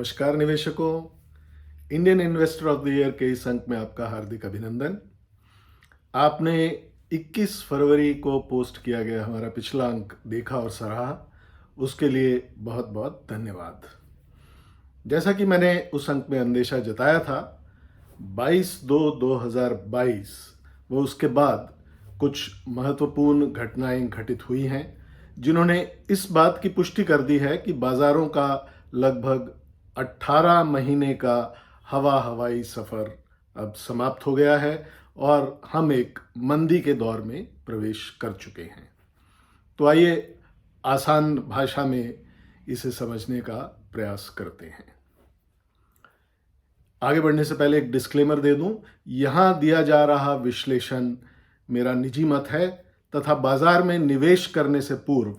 नमस्कार निवेशकों, Indian investor of the year के इस अंक में आपका हार्दिक अभिनंदन। आपने 21 फरवरी को पोस्ट किया गया हमारा पिछला अंक देखा और सराहा, उसके लिए बहुत बहुत धन्यवाद। जैसा कि मैंने उस अंक में अंदेशा जताया था, 22/2/2022 व उसके बाद कुछ महत्वपूर्ण घटनाएं घटित हुई हैं जिन्होंने इस बात की पुष्टि कर दी है कि बाजारों का लगभग 18 महीने का हवाई सफर अब समाप्त हो गया है और हम एक मंदी के दौर में प्रवेश कर चुके हैं। तो आइए आसान भाषा में इसे समझने का प्रयास करते हैं। आगे बढ़ने से पहले एक डिस्क्लेमर दे दूं, यहां दिया जा रहा विश्लेषण मेरा निजी मत है तथा बाजार में निवेश करने से पूर्व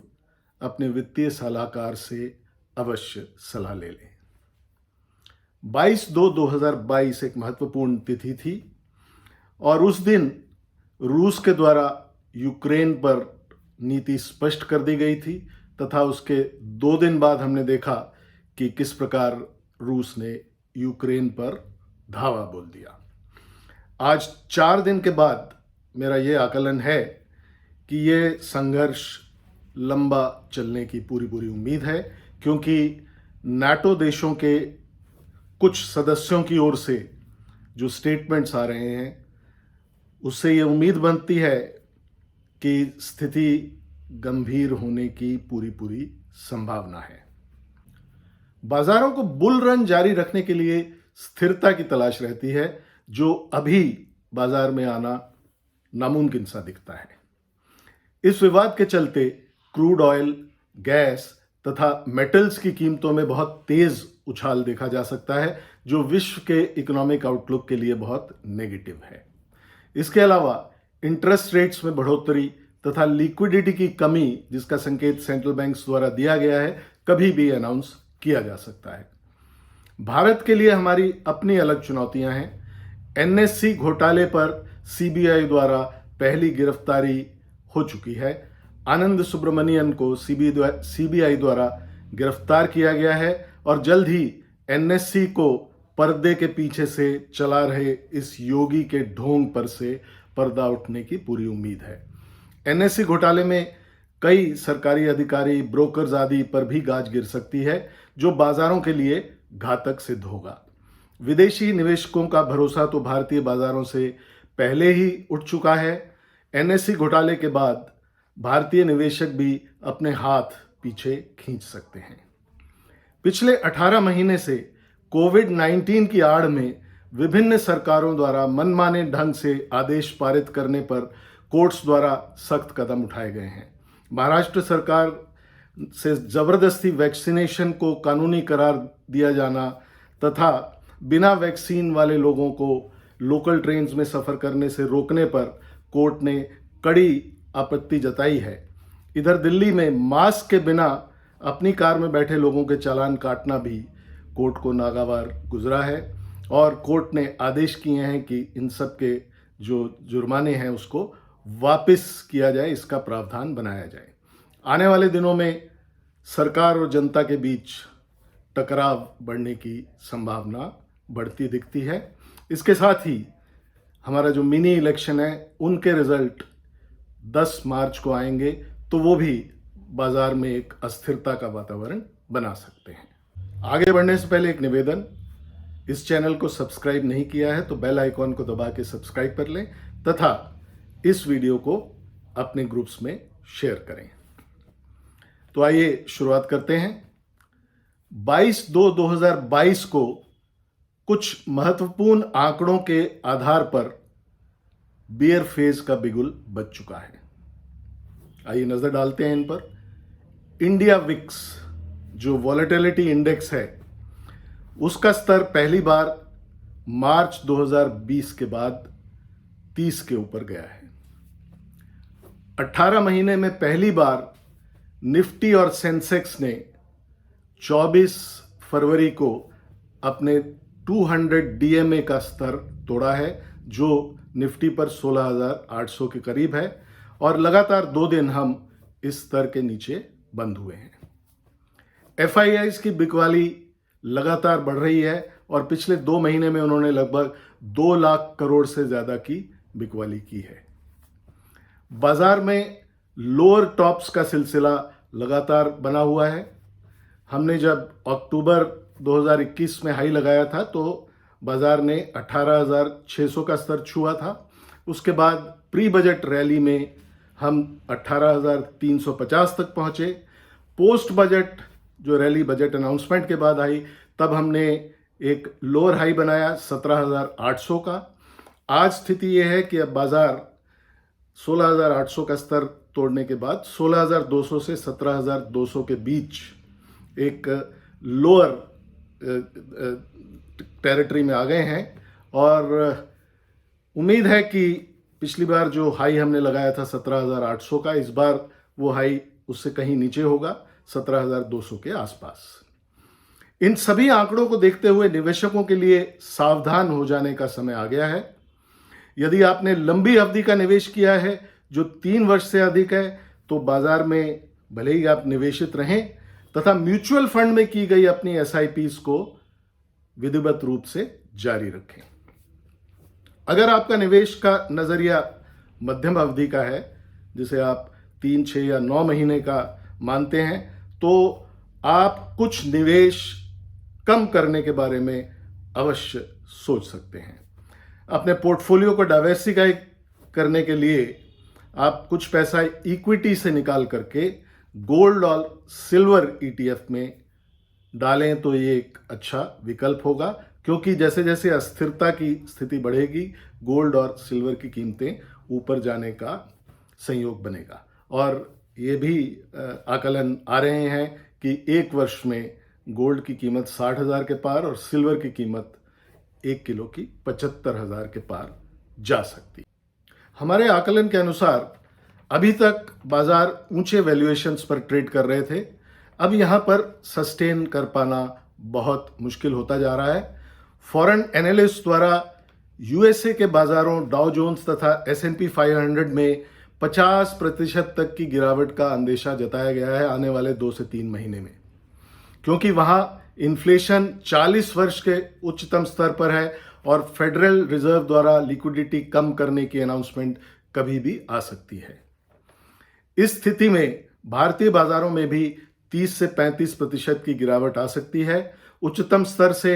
अपने वित्तीय सलाहकार से अवश्य सलाह ले लें। 22/2/2022 एक महत्वपूर्ण तिथि थी और उस दिन रूस के द्वारा यूक्रेन पर नीति स्पष्ट कर दी गई थी तथा उसके 2 दिन बाद हमने देखा कि किस प्रकार रूस ने यूक्रेन पर धावा बोल दिया। आज 4 दिन के बाद मेरा ये आकलन है कि ये संघर्ष लंबा चलने की पूरी उम्मीद है, क्योंकि नाटो देशों के कुछ सदस्यों की ओर से जो स्टेटमेंट्स आ रहे हैं उससे ये उम्मीद बनती है कि स्थिति गंभीर होने की पूरी संभावना है। बाजारों को बुल रन जारी रखने के लिए स्थिरता की तलाश रहती है, जो अभी बाजार में आना नामुमकिन सा दिखता है। इस विवाद के चलते क्रूड ऑयल, गैस तथा मेटल्स की कीमतों में बहुत तेज उछाल देखा जा सकता है, जो विश्व के इकोनॉमिक आउटलुक के लिए बहुत नेगेटिव है। इसके अलावा इंटरेस्ट रेट्स में बढ़ोतरी तथा लिक्विडिटी की कमी, जिसका संकेत सेंट्रल बैंक्स द्वारा दिया गया है, कभी भी अनाउंस किया जा सकता है। भारत के लिए हमारी अपनी अलग चुनौतियां हैं। एनएससी घोटाले पर सीबीआई द्वारा पहली गिरफ्तारी हो चुकी है। आनंद सुब्रमण्यन को सीबीआई द्वारा गिरफ्तार किया गया है और जल्द ही एनएससी को पर्दे के पीछे से चला रहे इस योगी के ढोंग पर से पर्दा उठने की पूरी उम्मीद है। एनएससी घोटाले में कई सरकारी अधिकारी, ब्रोकर्स आदि पर भी गाज गिर सकती है, जो बाजारों के लिए घातक सिद्ध होगा। विदेशी निवेशकों का भरोसा तो भारतीय बाजारों से पहले ही उठ चुका है। एनएससी घोटाले के बाद भारतीय निवेशक भी अपने हाथ पीछे खींच सकते हैं। पिछले 18 महीने से कोविड-19 की आड़ में विभिन्न सरकारों द्वारा मनमाने ढंग से आदेश पारित करने पर कोर्ट्स द्वारा सख्त कदम उठाए गए हैं। महाराष्ट्र सरकार से जबरदस्ती वैक्सीनेशन को कानूनी करार दिया जाना तथा बिना वैक्सीन वाले लोगों को लोकल ट्रेन्स में सफर करने से रोकने पर कोर्ट ने कड़ी आपत्ति जताई है। इधर दिल्ली में मास्क के बिना अपनी कार में बैठे लोगों के चालान काटना भी कोर्ट को नागवार गुजरा है और कोर्ट ने आदेश किए हैं कि इन सब के जो जुर्माने हैं उसको वापस किया जाए, इसका प्रावधान बनाया जाए। आने वाले दिनों में सरकार और जनता के बीच टकराव बढ़ने की संभावना बढ़ती दिखती है। इसके साथ ही हमारा जो मिनी इलेक्शन है, उनके रिजल्ट 10 मार्च को आएंगे, तो वो भी बाजार में एक अस्थिरता का वातावरण बना सकते हैं। आगे बढ़ने से पहले एक निवेदन, इस चैनल को सब्सक्राइब नहीं किया है तो बेल आइकॉन को दबा के सब्सक्राइब कर लें तथा इस वीडियो को अपने ग्रुप्स में शेयर करें। तो आइए शुरुआत करते हैं। 22/2/2022 को कुछ महत्वपूर्ण आंकड़ों के आधार पर बियर फेज का बिगुल बज चुका है। आइए नजर डालते हैं इन पर। इंडिया विक्स जो वॉलेटिलिटी इंडेक्स है, उसका स्तर पहली बार मार्च 2020 के बाद 30 के ऊपर गया है। 18 महीने में पहली बार निफ्टी और सेंसेक्स ने 24 फरवरी को अपने 200 डीएमए का स्तर तोड़ा है, जो निफ्टी पर 16,800 के करीब है और लगातार 2 दिन हम इस स्तर के नीचे बंद हुए हैं। एफआईआईज की बिकवाली लगातार बढ़ रही है और पिछले 2 महीने में उन्होंने लगभग 2 लाख करोड़ से ज़्यादा की बिकवाली की है। बाजार में लोअर टॉप्स का सिलसिला लगातार बना हुआ है। हमने जब अक्टूबर 2021 में हाई लगाया था तो बाजार ने 18,600 का स्तर छुआ था। उसके बाद प्री बजट रैली में हम 18,350 तक पहुंचे। पोस्ट बजट जो रैली बजट अनाउंसमेंट के बाद आई, तब हमने एक लोअर हाई बनाया 17,800 का। आज स्थिति यह है कि अब बाजार 16,800 का स्तर तोड़ने के बाद 16,200 से 17,200 के बीच एक लोअर टेरिटरी में आ गए हैं और उम्मीद है कि पिछली बार जो हाई हमने लगाया था 17,800 का, इस बार वो हाई उससे कहीं नीचे होगा, 17,200 के आसपास। इन सभी आंकड़ों को देखते हुए निवेशकों के लिए सावधान हो जाने का समय आ गया है। यदि आपने लंबी अवधि का निवेश किया है जो 3 वर्ष से अधिक है, तो बाजार में भले ही आप निवेशित रहें तथा म्यूचुअल फंड में की गई अपनी SIPs को विधिवत रूप से जारी रखें। अगर आपका निवेश का नजरिया मध्यम अवधि का है, जिसे आप 3, 6 या 9 महीने का मानते हैं, तो आप कुछ निवेश कम करने के बारे में अवश्य सोच सकते हैं। अपने पोर्टफोलियो को डाइवर्सिफाई करने के लिए आप कुछ पैसा इक्विटी से निकाल करके गोल्ड और सिल्वर ETF में डालें तो ये एक अच्छा विकल्प होगा, क्योंकि जैसे जैसे अस्थिरता की स्थिति बढ़ेगी गोल्ड और सिल्वर की कीमतें ऊपर जाने का संयोग बनेगा। और ये भी आकलन आ रहे हैं कि 1 वर्ष में गोल्ड की कीमत 60,000 के पार और सिल्वर की कीमत 1 किलो की 75,000 के पार जा सकती। हमारे आकलन के अनुसार अभी तक बाजार ऊंचे वैल्यूएशंस पर ट्रेड कर रहे थे। अब यहां पर सस्टेन कर पाना बहुत मुश्किल होता जा रहा है। फॉरेन एनालिस्ट द्वारा USA के बाजारों डाउ जोन्स तथा S&P 500 में 50% तक की गिरावट का अंदेशा जताया गया है आने वाले 2 से 3 महीने में, क्योंकि वहां इन्फ्लेशन 40 वर्ष के उच्चतम स्तर पर है और फेडरल रिजर्व द्वारा लिक्विडिटी कम करने की अनाउंसमेंट कभी भी आ सकती है। इस स्थिति में भारतीय बाजारों में भी 30 से 35% की गिरावट आ सकती है। उच्चतम स्तर से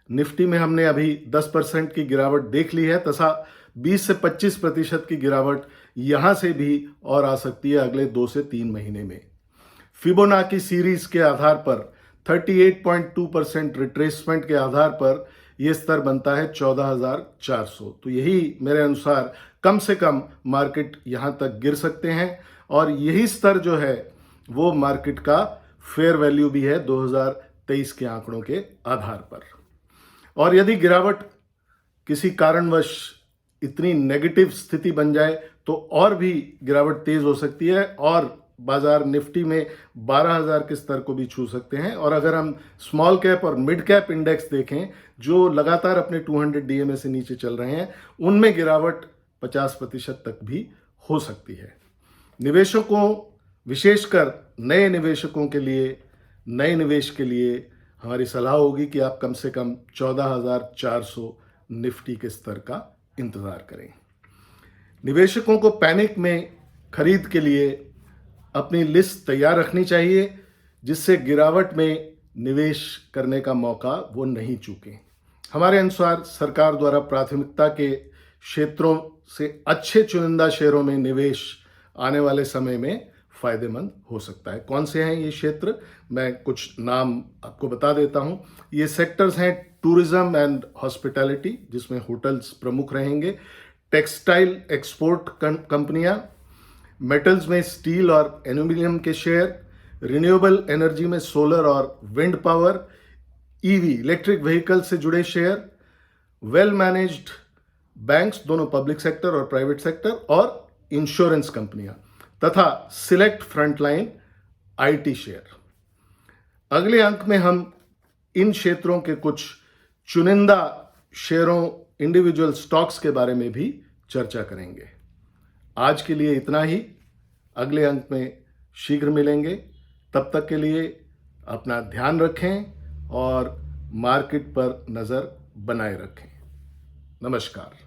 निफ्टी में हमने अभी 10% की गिरावट देख ली है तथा 20 से 25% की गिरावट यहां से भी और आ सकती है अगले 2 से 3 महीने में। फिबोनाची सीरीज के आधार पर 38.2% रिट्रेसमेंट के आधार पर यह स्तर बनता है 14,400। तो यही मेरे अनुसार कम से कम मार्केट यहां तक गिर सकते हैं और यही स्तर जो है वो मार्केट का फेयर वैल्यू भी है 2023 के आंकड़ों के आधार पर। और यदि गिरावट किसी कारणवश इतनी नेगेटिव स्थिति बन जाए तो और भी गिरावट तेज हो सकती है और बाजार निफ्टी में 12,000 के स्तर को भी छू सकते हैं। और अगर हम स्मॉल कैप और मिड कैप इंडेक्स देखें जो लगातार अपने 200 DMA से नीचे चल रहे हैं, उनमें गिरावट 50% तक भी हो सकती है। निवेशकों, विशेषकर नए निवेशकों के लिए, नए निवेश के लिए हमारी सलाह होगी कि आप कम से कम 14,400 निफ्टी के स्तर का इंतजार करें। निवेशकों को पैनिक में खरीद के लिए अपनी लिस्ट तैयार रखनी चाहिए, जिससे गिरावट में निवेश करने का मौका वो नहीं चूकें। हमारे अनुसार सरकार द्वारा प्राथमिकता के क्षेत्रों से अच्छे चुनिंदा शेयरों में निवेश आने वाले समय में फायदेमंद हो सकता है। कौन से हैं ये क्षेत्र, मैं कुछ नाम आपको बता देता हूं। ये सेक्टर्स हैं टूरिज्म एंड हॉस्पिटैलिटी, जिसमें होटल्स प्रमुख रहेंगे, टेक्सटाइल एक्सपोर्ट कंपनियां, मेटल्स में स्टील और एल्यूमिनियम के शेयर, रिन्यूएबल एनर्जी में सोलर और wind power, EV electric vehicle से जुड़े शेयर, वेल मैनेज्ड बैंक्स, दोनों पब्लिक सेक्टर और प्राइवेट सेक्टर, और इंश्योरेंस कंपनियां तथा सिलेक्ट फ्रंटलाइन IT शेयर। अगले अंक में हम इन क्षेत्रों के कुछ चुनिंदा शेयरों, इंडिविजुअल स्टॉक्स के बारे में भी चर्चा करेंगे। आज के लिए इतना ही, अगले अंक में शीघ्र मिलेंगे। तब तक के लिए अपना ध्यान रखें और मार्केट पर नज़र बनाए रखें। नमस्कार।